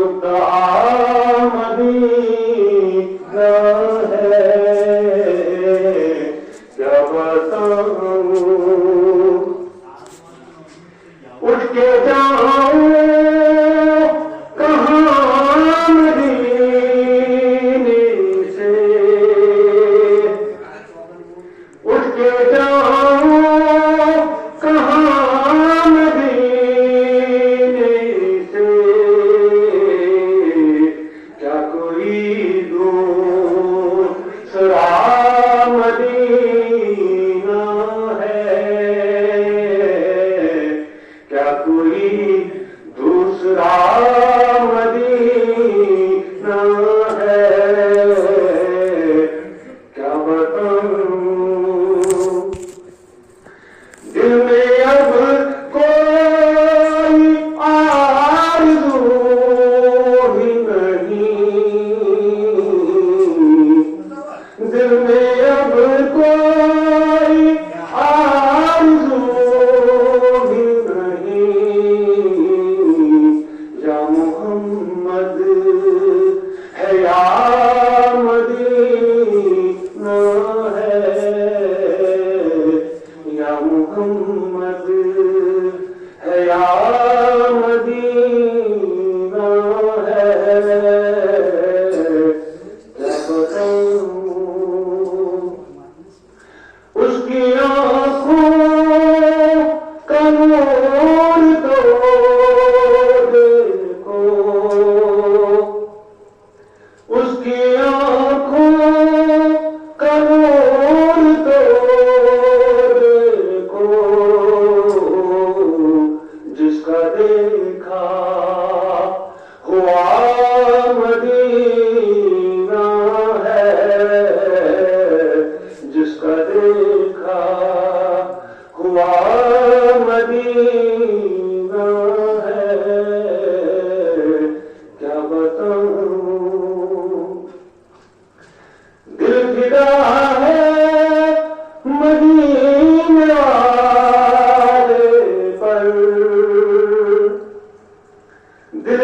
शुद्ध मदीना है, क्या बताऊं। उठ के जाऊं कहाँ मदीने से, उठ के जाऊं कहाँ मदीने से, क्या कोई दूसरा मदीना है, क्या कोई दूसरा मदीना है, क्या बताऊं। दिल में अब कोई आरज़ू ही नहीं, दिल में अब कोई आरज़ू ही नहीं। या मोहम्मद है या मदीना है, या मोहम्मद है या मदीना है, क्या बताऊं। उसकी आँखों का नूर तो देखो, उसकी आँखों का नूर तो देखो, जिसका देखा हुआ मदीना है, जिसका देखा हुआ मदीना है, क्या बताऊं। दिल फिदा है मदीने वाले पर, दिल